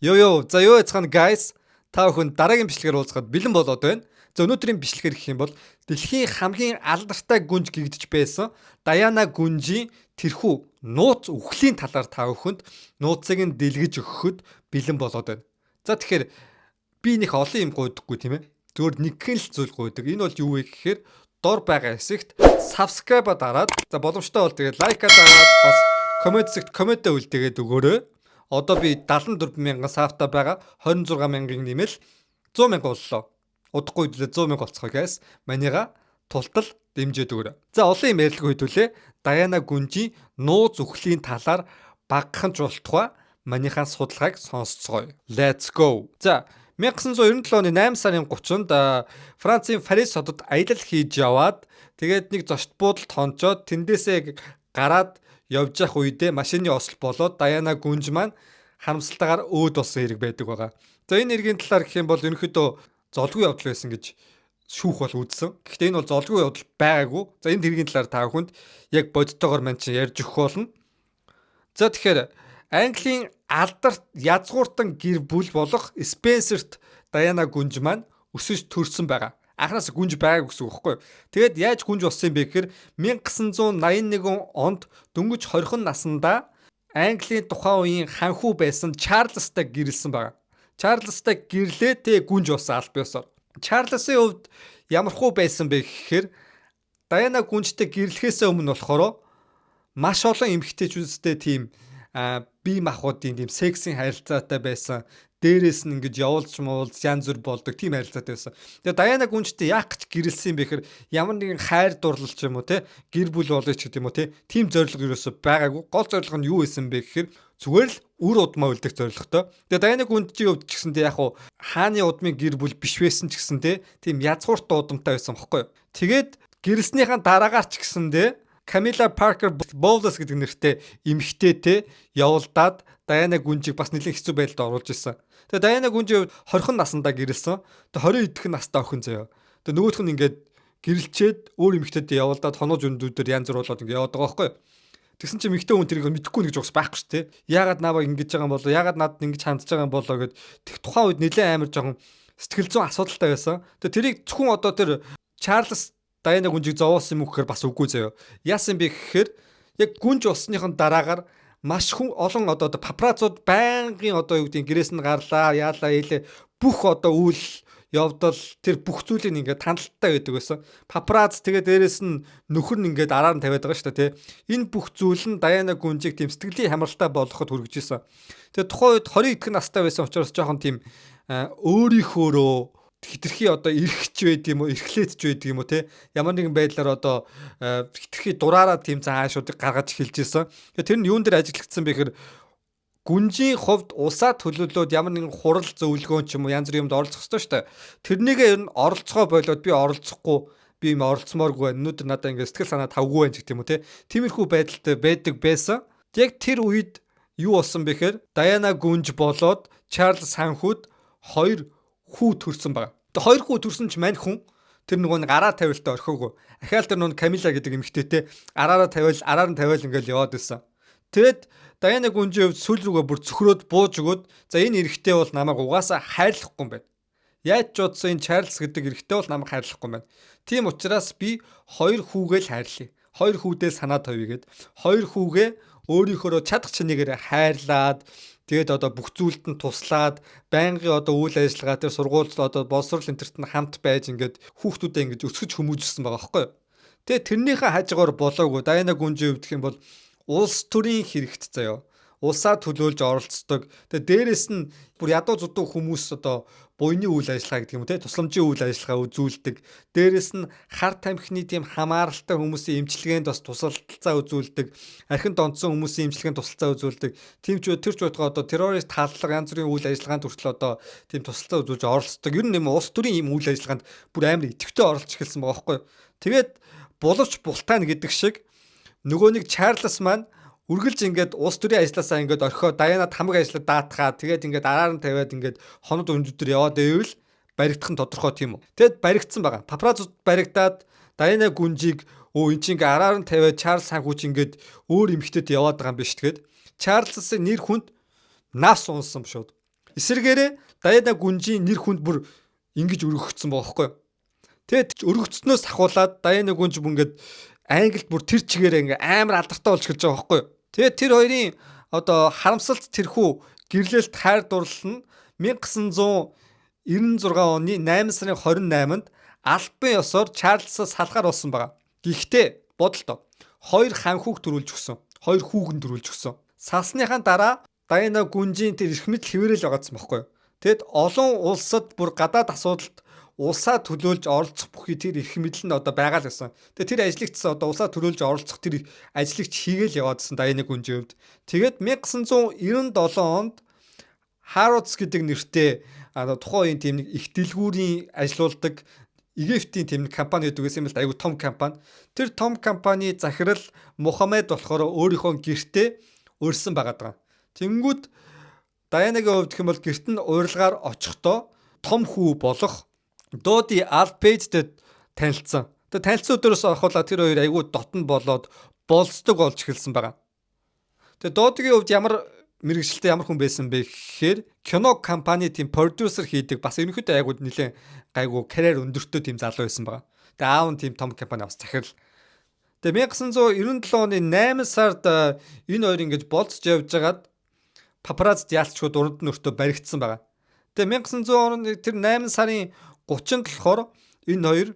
Йоо, за юу яцхан guys, та бүхэн дараагийн бичлэгээр уулзахад бэлэн болоод байна. За өнөөдрийн бичлэгээр гэх юм бол дэлхийн хамгийн алдартай гүнж гэгдэж байсан Даяна гүнжийн тэрхүү нууц үхлийн талаар та бүхэнд нууцыг нь дэлгэж өгөхөд бэлэн болоод байна. За тэгэхээр би нэг олон юм гуйдаггүй тийм ээ. Зүгээр нэгхэн л зүйл гуйдаг. Энэ бол юу вэ гэхээр дор байгаа хэсэгт subscribe дараад за боломжтой бол тэгээд лайк дараад бас комент хэсэгт комментээ үлдээгээд өгөөрэй. Одоо би 74,000 савтай байгаа 26,000-ыг нэмэл 100,000 боллоо. Удахгүй хэлээ 100,000 болцгоо guys. Манийга тултал дэмжиж өгөөрэй. За олон юм ярилцлага хөтөлөө. Даяна гүнжийн нууц үхлийн талаар багахан жуултгай манийхаа судалгааг сонсцгоё. Let's go. За 1997 оны 8 сарын 30-нд Францын Парис хотод аялал хийж яваад тэгээд нэг зочд буудалд хончоод тэндээсээ гараад явж явах үедээ машины осол болоод Даяна гүнж маань харамсалтайгаар өөд болсон хэрэг байдаг байгаа. За энэ хэргийн талаар гэх юм бол ерөнхийдөө золгүй явдал байсан гэж шүүх бол үзсэн. Гэхдээ энэ бол золгүй явдал байгаагүй. За энэ хэргийн талаар та бүхэнд яг бодтойгоор мань чи ярьж өгөх болно. За тэгэхээр Английн алдарт язгууртан гэр бүл болох Спенсерт Даяна гүнж маань өсөж төрсөн байгаа. Анханаас гүнж байгааг гэсэн үг байхгүй. Тэгээд яаж гүнж болсон юм бэ гэхээр 1981 онд дөнгөж 20 наснда Английн тухайн үеийн ханхүү байсан Чарльзтай гэрэлсэн байгаа. Чарльзтай гэрлээ тэ гүнж болсон аль биесээр. Чарльзын хувьд ямархуу байсан бэ гэхээр Даяна гүнжтэй гэрлэхээс өмнө болохоор маш олон эмэгтэйчүүдтэй тийм бие махбодын тийм сексийн харилцаатай байсан. Дээрээс нь ингэж явуулж муулж янз бүр болдог тийм харилцаатай байсан. Тэгээ Даяна гүнжтэй яах гэж гэрэлсэн юм бэ гэхээр ямар нэгэн хайр дурлал ч юм уу те гэр бүл болооч гэдэг юм уу те тийм зорилго юусоо байгаагүй. Гол зорилго нь юу байсан бэ гэхээр зүгээр л үр удмаа үлдэх зорилготой. Тэгээ Даяна гүнжийн хувьд ч гэсэндээ яг хуу хааны удмын гэр бүл биш байсан ч гэсэндээ тийм язгууртай удамтай байсан бохгүй юу. Тэгээд гэрэлснийхаа дараагаар ч гэсэндээ Camilla Parker Bowles гэдэг нэртэй эмэгтэйтэй явуулдаад Даяна гүнжийг бас нэлээд хэцүү байдалд оруулж ирсэн. Тэгээ Даяна гүнжийн 20 наснда гэрэлсэн. Тэгээ 20 идэх настай охин заяа. Тэгээ нөгөөх нь ингээд гэрэлчээд өөр эмэгтэйтэй явуулдаад хонож өндүүдээр янз бүр болоод ингээд яваад байгаа байхгүй юу. Тэгсэн чинь эмэгтэй хүн тэрийг мэдэхгүй нэг жогс байхгүй шүү дээ. Яагаад нааваа ингэж байгаа юм болоо? Яагаад надад ингэж хандж байгаа юм болоо гэд тэг тухайн үед нэлээд амар жоохон сэтгэл зүйн асуудалтай байсан. Тэгээ тэрийг зөвхөн одоо тэр Чарльз Даяна гүнжийг зовоосон юм уу гэхээр бас үгүй заяа. Яасан бэ гэхээр яг гүнж болсныхын дараагаар маш хүн олон одоо папарацууд байнгын одоо юу гэдэг гэрээс нь гарлаа, яалаа ийлээ бүх одоо үйл явдал тэр бүх зүйлийг ингээд хандлттай байдаг байсан. Папарац тэгээ дээрэс нь нөхөр нь ингээд араар нь тавиад байгаа шүү дээ, тий. Энэ бүх зүйл нь Даяна гүнжийг тийм сэтгэлийн хямралтай болгоход хүргэжсэн. Тэгээ тухайн үед 20 идэх настай байсан учраас жоохон тийм өөрийнхөөрөө хитрхи одоо эрхч байд юм уу, эрхлээдч байд юм уу те ямар нэгэн байдлаар одоо хитрхи дураараа тийм цаашуудыг гаргаж эхэлж ирсэн. Тэгээ тэр нь юун дээр ажиглагдсан бэ гэхээр гүнжийн хувьд усаа төлөвлөлөөд ямар нэгэн хурал зөвлөгөөн ч юм уу янз бүрийн юмд оролцох ёстой шүү дээ. Тэрнийгээ ер нь оролцохоо болоод би оролцохгүй би юм оролцмооргүй байна. Өнөөдөр надад ингээд сэтгэл санаа тавгүй байх гэх юм уу те. Тиймэрхүү байдалтай байдаг байсан. Яг тэр үед юу болсон бэ гэхээр Даяна гүнж болоод Чарльз ханхуд 2 хүү төрсэн байгаа. Тэгээ 2 хүү төрсөн ч мань хүн тэр нөгөө нэг араа тавилтаа орхиогүй. Ахаал тэр нөгөө Камила гэдэг эмэгтэйтэй араараа тавиал ингээл яваад байсан. Тэгэд Даяна гүнжийн хувьд сүүл рүүгээ бүр цөхрөөд бууж өгөөд за энэ эрэгтэй бол намайг угаасаа хайрлахгүй юм байна. Яаж ч удсан энэ Чарльз гэдэг эрэгтэй бол намайг хайрлахгүй юм байна. Тийм учраас би 2 хүүгээ л хайрлая. 2 хүүдээ санаа тавья гэд 2 хүүгээ өөрийнхөө чадах чинээгээр хайрлаад тэгээд одоо бүх зүйлд нь туслаад байнгын одоо үйл ажиллагаа дээр сургуульд одоо боловсрол энтерт нь хамт байж ингээд хүүхдүүдэд ингэж өсгөж хүмүүжсэн байгаа байхгүй юу. Тэгээд тэрнийхээ хажуугаар болоогүй Даяна гүнжийн хувьд гэх юм бол улс төрийн хэрэгт заяа. Улсаа төлөөлж оролцдог. Тэгээд дээрэс нь бүр ядуу зудуу хүмүүс одоо буйны үйл ажиллагаа гэдэг юм те тусламжийн үйл ажиллагаа үзүүлдэг. Дээрэс нь хар тамхины тийм хамааралтай хүмүүсийн эмчилгээнд бас тусалцаа үзүүлдэг. Архин донцсон хүмүүсийн эмчилгээнд тусалцаа үзүүлдэг. Тийм ч тэр ч байтугай одоо террорист хааллага янз бүрийн үйл ажиллагаанд хүртэл одоо тийм тусалцаа үзүүлж оролцдог. Ер нь юм улс төрийн юм үйл ажиллагаанд бүр амар идэвхтэй оролцож эхэлсэн байгаа байхгүй юу. Тэгээд булавч бултайн гэдэг шиг нөгөө нэг Чарльз маань үргэлж ингээд улс төрийн ажилласаа ингээд орхиод Даяна хамаг ажиллаад даатхаа тэгээд ингээд араар нь тавиад ингээд хонод өндөртөр яваад байвал баригдах нь тодорхой тийм үү. Тэгэд баригдсан байгаа. Папарацууд баригдаад Даяна гүнжийг эн чинь ингээд араар нь тавиад Чарльз ханхууч ингээд өөр эмэгтэйд яваад байгаа юм биш тэгээд Чарльзын нэр хүнд нас унсан шууд. Эсвэргээрээ Даяна гүнжийн нэр хүнд бүр ингэж өргөгдсөн байхгүй юу? Тэгээд өргөгдснөөс ахуулаад Даяна гүнж ингээд Англид бүр тэр чигээр ингээ амар алдартай болж эхэлж байгаа байхгүй юу? Тэгээд тэр хоёрын одоо харамсалт тэрхүү гэрлэлт хайр дурлал нь 1996 оны 8 сарын 28-нд албан ёсоор Чарльзаас салгаар болсон байгаа. Гэхдээ бодолтой. Хоёр хан хүүг төрүүлж өгсөн. Хоёр хүүгэн төрүүлж өгсөн. Салсныхаа дараа Даяна гүнжийн тэр эрх мэдэл хэвээрэл байгаадсан байхгүй юу? Тэгэд олон улсад бүр гадаад асуудалд улсаа төлөөлж оролцох бүхий тэр эрх мэдэл нь одоо байгаа л гэсэн. Тэгээ тэр ажлыгчс одоо улсаа төлөөлж оролцох тэр ажлыгч хийгээл яваадсан Даяна гүнжийн хувьд. Тэгээд 1997 онд Harrods гэдэг нэртэй тухайн үеийн тийм нэг их дэлгүүрийн ажилуулдаг Египтийн тийм нэг компани гэдэг байсан юм л айгу том компани. Тэр том компани захирал Мухаммед болохоор өөрийнхөө гэртээ урьсан байгаа. Тэнгүүд Даянагийн хувьд гэх юм бол гэрт нь урилгаар очихдоо том хүү болох Доди Алпейдтэй танилцсан. Тэгээ танилцсан өдрөөс ахуулаад тэр хоёр айгу дотн болоод болцдог болж эхэлсэн байгаа. Тэгээ Додигийн хувьд ямар мэрэгчлээ ямар хүн байсан бэ гэхээр кино компани тийм продюсер хийдэг бас ерөнхийдөө айгуу нэлээд гайгүй карьер өндөртөө тийм залуу байсан байгаа. Тэгээ аав нь тийм том компани бас захирал. Тэгээ 1997 оны 8 сард энэ хоёр ингэж болцож явж байгаад папарацци яалтчгүй урд нь өртөө баригдсан байгаа. Тэгээ 1900 оны тэр 8 сарын 30-нд болохоор энэ хоёр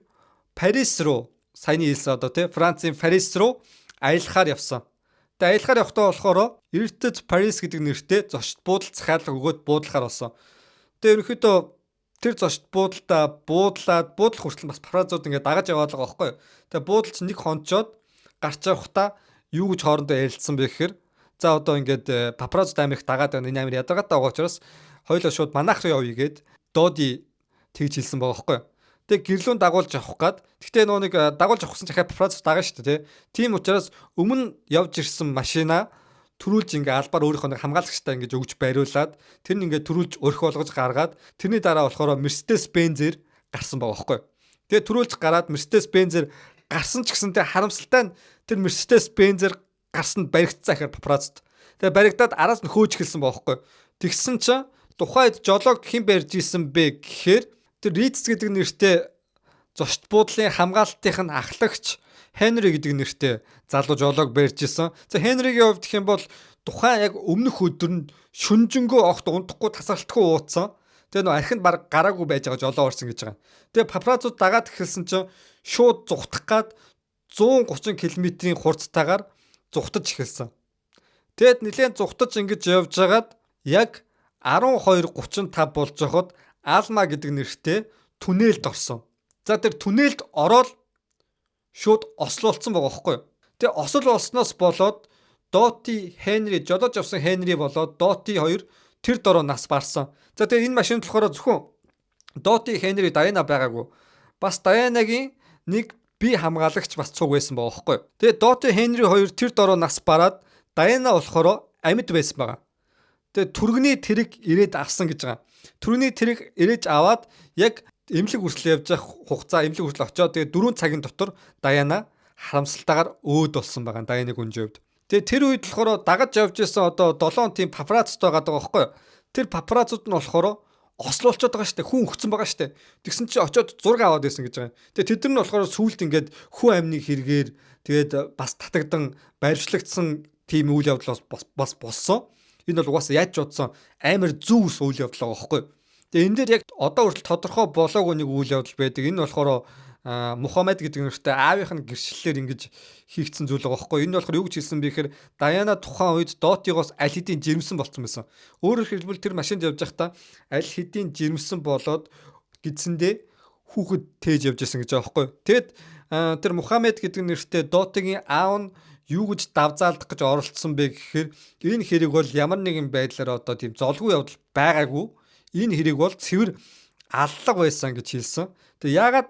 Парис руу саяны хэлсэн одоо тий Францын Парис руу аялахаар явсан. Тэгээ аялахаар явахдаа болохоор Эрдэд Парис гэдэг нэртэй зочд буудал захиалга өгөөд буудлахаар болсон. Тэгээ ерөнхийдөө тэр зочд буудалдаа буудлаад буудлах хүртэл бас папараццууд ингээд дагаж яваад байгаа байхгүй юу. Тэгээ буудалч нэг хончоод гарч явахдаа юу гэж хоорондоо ярилцсан бэ гэхээр за одоо ингээд папараццууд амирх дагаад байна. Энэ амир ядаргаатай байгаа учраас хоёулаа шууд манайх руу явъя гэд Доди тэгж хэлсэн байгаа байхгүй юу. Тэг гэрлүүн дагуулж авах гад. Гэхдээ нөө нэг дагуулж авахсан дахиад папарацци дагана шүү дээ, тий. Тийм учраас өмнө явж ирсэн машина төрүүлж ингээ албаар өөрийнхөө нэг хамгаалагчтай ингээ өгж бариулаад тэр нь ингээ төрүүлж өрх болгож гаргаад тэрний дараа болохоор Mercedes-Benz-ээр гарсан байгаа байхгүй юу. Тэгээ төрүүлж гараад Mercedes-Benz-ээр гарсан ч гэсэнтэй харамсалтай нь тэр Mercedes-Benz-ээр гарсанд баригдсан ахаар папарацци. Тэгээ баригдаад араас нь хөөж эхэлсэн байгаа байхгүй юу. Тэгсэн чинь тухайд жолоог хэн барьж исэн бэ гэхээр тэр Риц гэдэг нэртэй зочд буудлын хамгаалтын ахлагч Хенри гэдэг нэртэй залуу жолоог барьж исэн. За Хенригийн хувьд гэх юм бол тухайн яг өмнөх өдөр нь шүнжэнгөө огт унтахгүй тасралтгүй ууцсан. Тэгээ нөө архинд баг гараагүй байж байгаа жолоо орсон гэж байгаа. Тэгээ папараццууд дагаад эхэлсэн чинь шууд зүхтах гад 130 км-ийн хурдтайгаар зүхтаж эхэлсэн. Тэгэд нэлээд зүхтаж ингэж явж байгаад яг 12:35 болж байхад Алма гэдэг нэртэй түнэлд орсон. За тэр түнэлд ороод шууд ослуулсан байгаа байхгүй юу. Тэгээ осол болсноос болоод Доти Хенри жолоож авсан Хенри болоод Доти хоёр тэр дороо нас барсан. За тэгээ энэ машинд болохоор зөвхөн Доти Хенри Даяна байгаагүй. Бас Даянагийн нэг бие хамгаалагч бас цуг байсан байгаа байхгүй юу. Тэгээ Доти Хенри хоёр тэр дороо нас бараад Даяна болохоор амьд байсан байгаа. Тэгээ түргэний тэрэг ирээд авсан гэж байгаа. Түргэний тэрэг ирээж аваад яг эмнэлэг хүртэл явж явах хугацаа эмнэлэг хүртэл очиод тэгээ 4 цагийн дотор Даяна харамсалтайгаар өөд болсон байгаа Даяны гүнжийн хувьд. Тэгээ тэр үед болохоор дагаж явж исэн одоо 7 тийм папараццтай байгаа байхгүй юу. Тэр папараццууд нь болохоор ослуулчиход байгаа штэ, хүн өгцөн байгаа штэ. Тэгсэн чи очиод зураг аваад байсан гэж байгаа. Тэгээ тэд нар нь болохоор сүулт ингээд хүн амныг хэрэгээр тэгээд бас татагдан баримтлагдсан тийм үйл явдал бас болсон. Энэ бол угаасаа яаж ч удсан амар зөв үйл явдал байгаа байхгүй юу. Тэгээ энэ дээр яг одоо хүртэл тодорхой болоогүй нэг үйл явдал байдаг. Энэ болохоор Мухаммед гэдэг нэртэй аавынх нь гэрчлэлээр ингэж хийгдсэн зүйл байгаа байхгүй юу. Энэ болохоор юу гэж хэлсэн бэ гэхээр Даяна тухайн үед Дотигоос аль хэдийн жирэмсэн болсон байсан. Өөрөөр хэлбэл тэр машинд явж байхдаа аль хэдийн жирэмсэн болоод гидсэндээ хүүхэд тээж явж байсан гэж байгаа байхгүй юу. Тэгэд тэр Мухаммед гэдэг нэртэй Дотигийн аав нь юу гэж давзаалдах гэж оролцсон бэ гэхээр энэ хэрэг бол ямар нэгэн байдлаар одоо тийм золгүй явдал байгаагүй. Энэ хэрэг бол цэвэр аллага байсан гэж хэлсэн. Тэгээ яагаад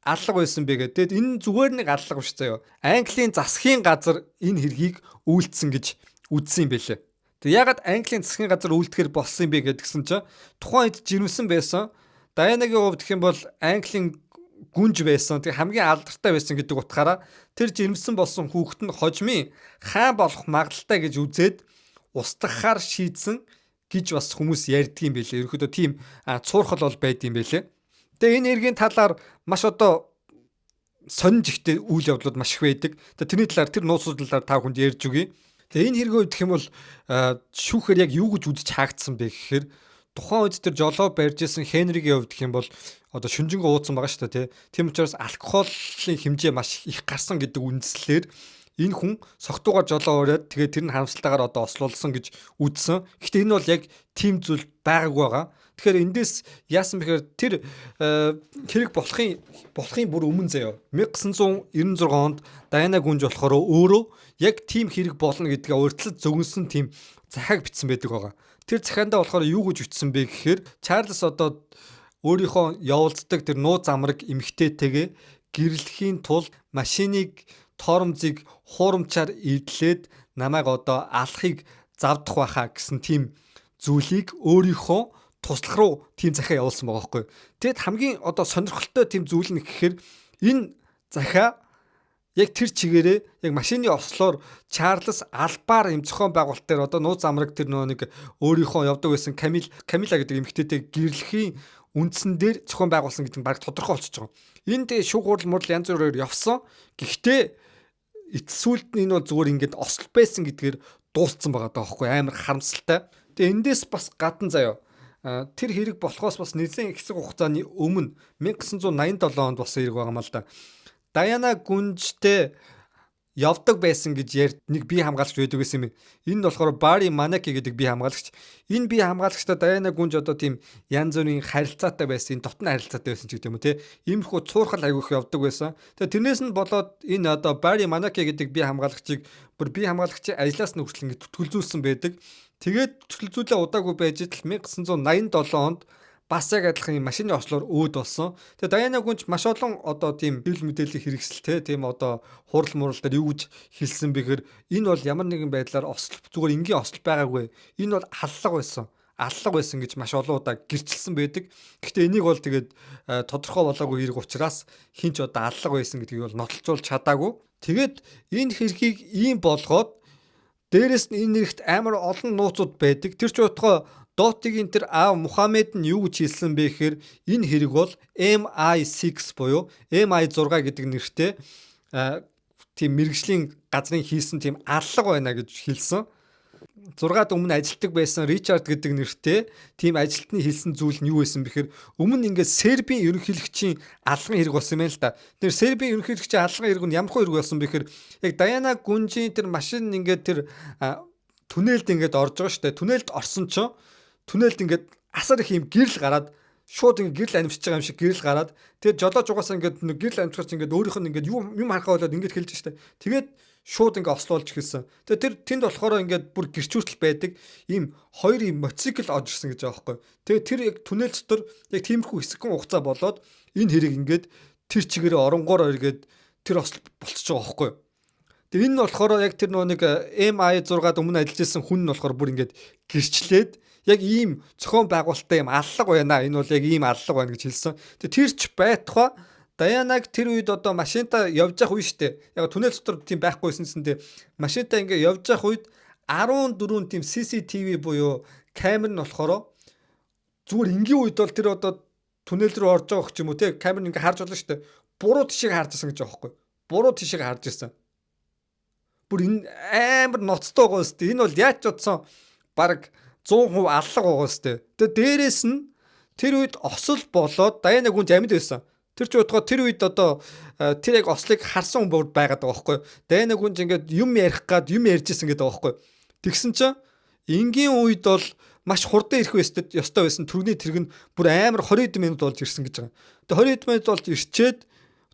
аллага байсан бэ гэдэг. Энэ зүгээр нэг аллага биш заяа. Английн засгийн газар энэ хэргийг үйлдсэн гэж үзсэн юм бэлээ. Тэгээ яагаад Английн засгийн газар үйлдэхэр болсон юм бэ гэдгсэн чинь тухайн үед жирэмсэн байсан. Даянагийн хувьд гэх юм бол Английн гүнж байсан. Тэгээ хамгийн алдартай байсан гэдэг утгаараа тэр жирэмсэн болсон хүүхэд нь хожимын хаан болох магадaltaй гэж үзээд устгахаар шийдсэн гэж бас хүмүүс ярьдаг юм байлээ. Ерөнхийдөө тийм цуурхал бол байд юм байлээ. Тэгээ энэ эргийн талаар маш одоо сонирж ихтэй үйл явдлууд маш их байдаг. Тэгээ тэрний талаар тэр нууцууд талаар та хүнд ярьж өгье. Тэгээ энэ хэрэгөө гэх юм бол шүүхээр яг юу гэж үзэж хаагдсан бэ гэхээр тухайн үед тэр жолоо барьж исэн Хенригийн хувьд гэх юм бол одоо шүнжэнгөө уудсан байгаа шүү дээ, тийм учраас алкоголын хэмжээ маш их гарсан гэдэг үндслээр энэ хүн согтуугаар жолоо ураад тэгээд тэр нь харамсалтайгаар одоо ослуулсан гэж үзсэн. Гэхдээ энэ бол яг тийм зүйл байгаагүй байгаа. Тэгэхээр эндээс яасан бэхээр тэр хэрэг болохын бүр өмнө заяа 1996 онд Дайана Гүнж болохоор өөрөө яг тийм хэрэг болно гэдгээ урьдчилан зөвгөнсөн тийм захиаг бичсэн байдаг байгаа. Тэр захиандаа болохоор юу гэж бичсэн бэ гэхээр Чарльз одоо өөрийнхөө явуулцдаг тэр нууц амраг эмэгтэйтэйгээ гэрлэхийн тулд машиныг торомзыг хуурамчаар эвдлээд намайг одоо алахыг завдах байхаа гэсэн тийм зүйлийг өөрийнхөө туслах руу тийм захиа явуулсан байгаа байхгүй. Тэгэд хамгийн одоо сонирхолтой тийм зүйл нь гэхээр энэ захиа яг тэр чигээрээ яг машины ослоор Чарльз албаар юм зохион байгуулалт дээр одоо нууц амраг тэр нэг өөрийнхөө явдаг байсан Камила гэдэг эмэгтэйтэй гэрлэхийн үндсэн дээр зохион байгуулсан гэдэг нь баг тодорхой болчихж байгаа. Энд шүүх хурал мурал янз бүрээр явсан. Гэхдээ эцсүүлд нь энэ бол зүгээр ингээд осол байсан гэдгээр дууссан байгаа даахгүй амар харамсалтай. Тэгээ эндээс бас гадна заяа тэр хэрэг болохоос бас нэлээд хэсэг хугацааны өмнө 1987 онд болсон хэрэг байгаа юм л да. Дайана Гүнжтэй явдаг байсан гэж нэг бие хамгаалагч байдаг гэсэн юм. Энэ нь болохоор Барри Манаки гэдэг бие хамгаалагч. Энэ бие хамгаалагчтай Дайана Гүнж одоо тийм янз бүрийн харилцаатай байсан, дотны харилцаатай байсан ч гэдэг юм уу те. Иймэрхүү цуурхал аягүйх явдаг байсан. Тэгээ тэрнээс нь болоод энэ одоо Барри Манаки гэдэг бие хамгаалагчийг бүр бие хамгаалагчийн ажлаас нь хүртэл ингэ түтгэлзүүлсэн байдаг. Тэгээд түтгэлзүүлээ удаагүй байж тэл 1987 онд бас яг адилхан машины ослоор өөд болсон. Тэгээ Дайана Гүнж маш олон одоо тийм хэвлэл мэдээллийн хэрэгсэлтэй тийм одоо хурал мурал дээр юу гэж хэлсэн бэхээр энэ бол ямар нэгэн байдлаар осол зүгээр энгийн осол байгаагүй. Энэ бол аллага байсан. Аллага байсан гэж маш олон удаа гэрчилсэн байдаг. Гэхдээ энийг бол тэгээд тодорхой болоогүй хэрэг учраас хинч одоо аллага байсан гэдгийг бол нотолцуулж чадаагүй. Тэгээд энэ хэргийг ийм болгоод дээрэс нь энэ нэрэгт амар олон нууцуд байдаг. Тэр ч утгаа Дотигийн тэр аав Мухаммед нь юу гэж хэлсэн бэ гэхээр энэ хэрэг бол MI6 буюу MI6 гэдэг нэртэй тийм мэрэгжлийн газрын хийсэн тийм аллага байна гэж хэлсэн. 6-ад өмнө ажилтдаг байсан Ричард гэдэг нэртэй тийм ажилтны хэлсэн зүйл нь юу байсан бэхээр өмнө ингээд Сербийн ерөнхийлөгчийн алган хэрэг болсон юм байна л да. Тэр Сербийн ерөнхийлөгчийн алган хэрэг нь ямар хэрэг болсон бэхээр яг Дайана Гүнжийн тэр машин ингээд тэр түнэлд ингээд орж байгаа шүү дээ. Түнэлд орсон чинь түнэлд ингээд асар их юм гэрэл гараад шууд ингээд гэрэл амьсч байгаа юм шиг гэрэл гараад тэгээд жолооч угаасаа ингээд гэрэл амьсгаж ингээд өөрийнх нь ингээд юм харахаа болоод ингээд хэлж штэ. Тэгээд шууд ингээд ослуулж хэлсэн. Тэгээд тэр тэнд болохоор ингээд бүр гэрчүүртэл байдаг ийм хоёр ийм мотоцикл орж ирсэн гэж байгаа байхгүй. Тэгээд тэр яг түнэл дотор яг тиймэрхүү хэсэгхэн хугацаа болоод энэ хэрэг ингээд тэр чигээрээ оронгоор эргээд тэр осол болчихж байгаа байхгүй. Тэгээд энэ нь болохоор яг тэр нэг MI6-ад өмнө ажиллаж байсан хүн нь болохоор бүр ингээд гэрчлээд яг ийм зохион байгуулалттай юм аллага байна. Энэ бол яг ийм аллага байна гэж хэлсэн. Тэгээ тэр ч байтугай Дайанаг тэр үед одоо машинтаа явж явах үе штэ. Яг түнэл дотор тийм байхгүйсэн чинь машинтаа ингээ явж явах үед 14 тийм CCTV буюу камер нь болохоор зүгээр энгийн үед бол тэр одоо түнэл рүү орж байгаа ч юм уу те камер ингээ харж болно штэ. Буруу тишийг харж ирсэн гэж байгаа байхгүй. Буруу тишийг харж ирсэн. Бүр энэ амар ноцтой байгаа штэ. Энэ бол яаж ч утсан баг 100% аллага байгаа сте. Тэгээ дээрэс нь тэр үед осол болоод Дайана Гүнж амьд байсан. Тэр ч утгаа тэр үед одоо тэр яг ослыг харсан хүн бүр байгаад байгаа байхгүй. Дайана Гүнж ингээд юм ярих гад юм ярьж исэн гэдэг байгаа байхгүй. Тэгсэн чинь энгийн үед бол маш хурдан ирэх ёстой байсан. Түргэний тэрэг нь бүр амар 20 минут болж ирсэн гэж байгаа. Тэгээ 20 минут болж ирчээд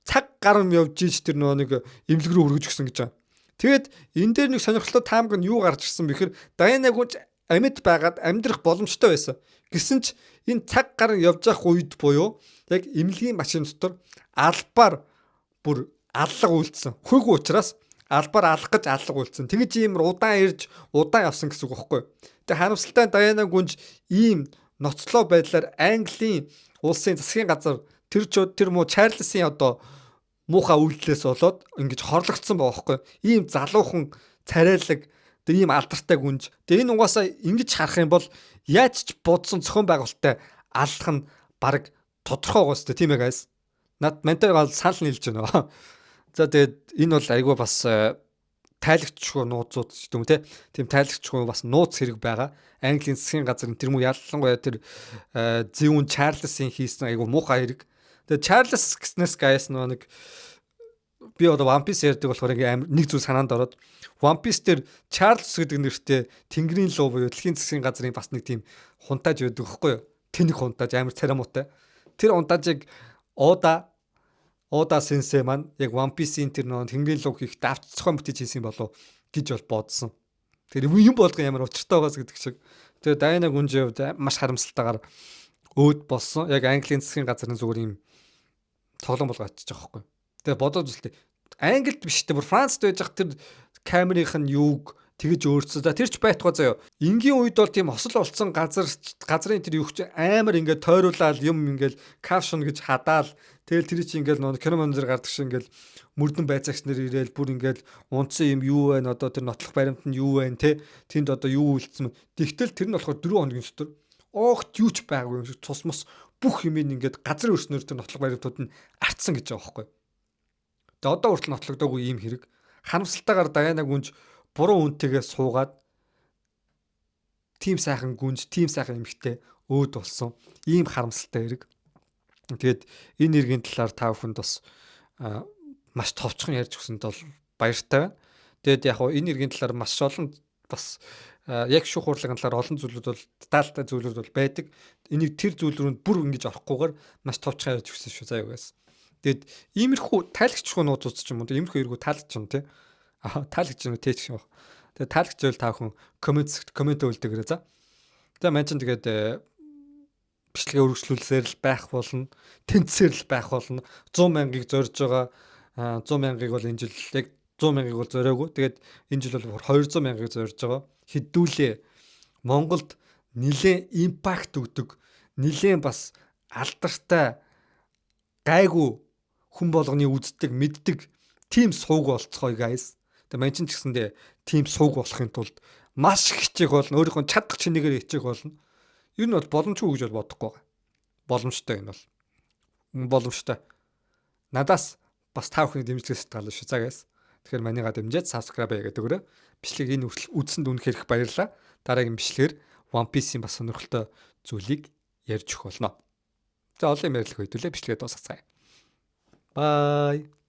цаг гарам явж иж тэр нэг эмнэлэг рүү өргөж гисэн гэж байгаа. Тэгээд энэ дээр нэг сонирхолтой таамаг нь юу гарч ирсэн бэхээр Дайана Гүнж амьд байгаад амьдрах боломжтой байсан. Гэсэн ч энэ цаг гарan явж явах үед буюу яг эмнэлгийн машин дотор албаар бүр аллага үйлдсэн. Хүйгүй учраас албаар алах гэж аллага үйлдсэн. Тэгэж ийм удаан ирж удаан явсан гэсэн үг байхгүй. Тэгээ харамсалтай Дайана Гүнж ийм ноцлоо байдлаар Английн улсын засгийн газар тэр муу Чарльзын одоо муухай үйлдэлээс болоод ингэж хорлогдсон байгаа байхгүй. Ийм залуухан царайлаг Тэгээ ийм алдартай гүнж. Тэгээ энэ угаасаа ингэж харах юм бол яаж ч бодсон зохион байгуулалттай аллах нь баг тодорхой байгаа сте тийм ээ guys. Мантай гал санал нийлж байна. За тэгээд энэ бол айгүй бас тайлагчгүй нууцуд ч юм уу те. Тийм тайлагчгүй бас нууц хэрэг байгаа. Английн засгийн газрын тэр муу ялангуяа тэр зүүн Чарльзын хийсэн айгүй муухай хэрэг. Тэгээд Чарльз гэснээс guys нэг би одоо One Piece ярьдаг болохоор ингээм нэг зүйл санаанд ороод One Piece дээр Чарльз гэдэг нэртэй Тэнгэрийн луу буюу дэлхийн засгийн газрын бас нэг тийм хунтааж байдаг байхгүй юу? Тэнэг хунтааж амар царамуутай. Тэр хунтаажийг Ода сенсей маань яг One Piece-ийн тэр нөө Тэнгэрийн луу хийх давч зохион бүтээж хийсэн болов гэж бол бодсон. Тэр юм болгон ямар учиртай байгаас гэдэг шиг. Тэгээ Дайна Гүнжийн хувьд маш харамсалтайгаар өөд болсон. Яг Английн засгийн газрын зүгээр юм тоглоом болгочихж байгаа байхгүй. Тэгээ бодоод үзлээ. Англид биш те бүр Францд байж хат тэр камерынх нь юуг тэгэж өөрчсөн. За тэр ч байтугай заяа. Энгийн үед бол тийм хосол олцсон газрын тэр юуч амар ингээд тойруулаад юм ингээд капшн гэж хадаал. Тэгэл тэр чинь ингээд нөө кино монзор гардаг шиг ингээд мөрдөн байцаагч нар ирээл бүр ингээд унтсан юм юу байна одоо тэр нотлох баримт нь юу байна те. Тэнд одоо юу үлдсэн. Тэгтэл тэр нь болохоор 4 хоногийн дотор огт юу ч байгаагүй юм шиг цус мус бүх юм ингээд газар өрснөөр тэр нотлох баримтууд нь артсан гэж байгаа байхгүй. Тэгээ одоо хүртэл нотлогдоогүй ийм хэрэг. Харамсалтайгаар Дайна Гүнж буруу үнтэйгээ суугаад тим сайхан гүнж, тим сайхан эмэгтэй өөд болсон. Ийм харамсалтай хэрэг. Тэгээд энэ хэргийн талаар та бүхэнд бас маш товчхон ярьж өгсөнд бол баяртай байна. Тэгээд яг хоо энэ хэргийн талаар маш олон бас яг шүүх хурлын талаар олон зүйлүүд бол детальтай зүйлүүд бол байдаг. Энийг тэр зүйл рүү бүр ингэж орохгүйгээр маш товчхон ярьж өгсөн шүү заяа guys. Тэгэд иймэрхүү тайлагчгүй нууц үзчих юм уу? Иймэрхүү эргүү таалагч юм те. Таалагч юм те ч юм. Тэгээ таалагч байвал та бүхэн комент өгдөгрөө за. За маань ч тэгээд бичлэгээ үргэлжлүүлсээр л байх болно. Тэнцсээр л байх болно. 100 мянгаыг зорж байгаа. 100 мянгаыг бол энэ жил яг 100 мянгаыг бол зориагүй. Тэгээд энэ жил бол 200 мянгаыг зорж байгаа. Хэдүүлээ Монголд нэлээд импакт өгдөг, нэлээд бас алдартай гайгүй хүн болгоны үздэг, мэддэг тим сууг болцгоё guys. Тэгээ мань ч гэсэндээ тим сууг болохын тулд маш хичээх болно. Өөрийнхөө чадах чинээгээр хичээх болно. Ер нь бол боломжгүй гэж бол бодохгүй байгаа. Боломжтой энэ бол. Боломжтой. Надаас бас та бүхний дэмжлэгээс талаа шүү. За guys. Тэгэхээр манийга дэмжиж subscribe хийгээд өгөөрэй. Бичлэг энэ үзсэнд үнэхээр их баярлалаа. Дараагийн бичлэгээр One Piece-ийн бас сонирхолтой зүйлийг ярьж өгөх болно. За олон юм ярилцлага хөтөлөө бичлэгээ дуусгацгаая. Bye.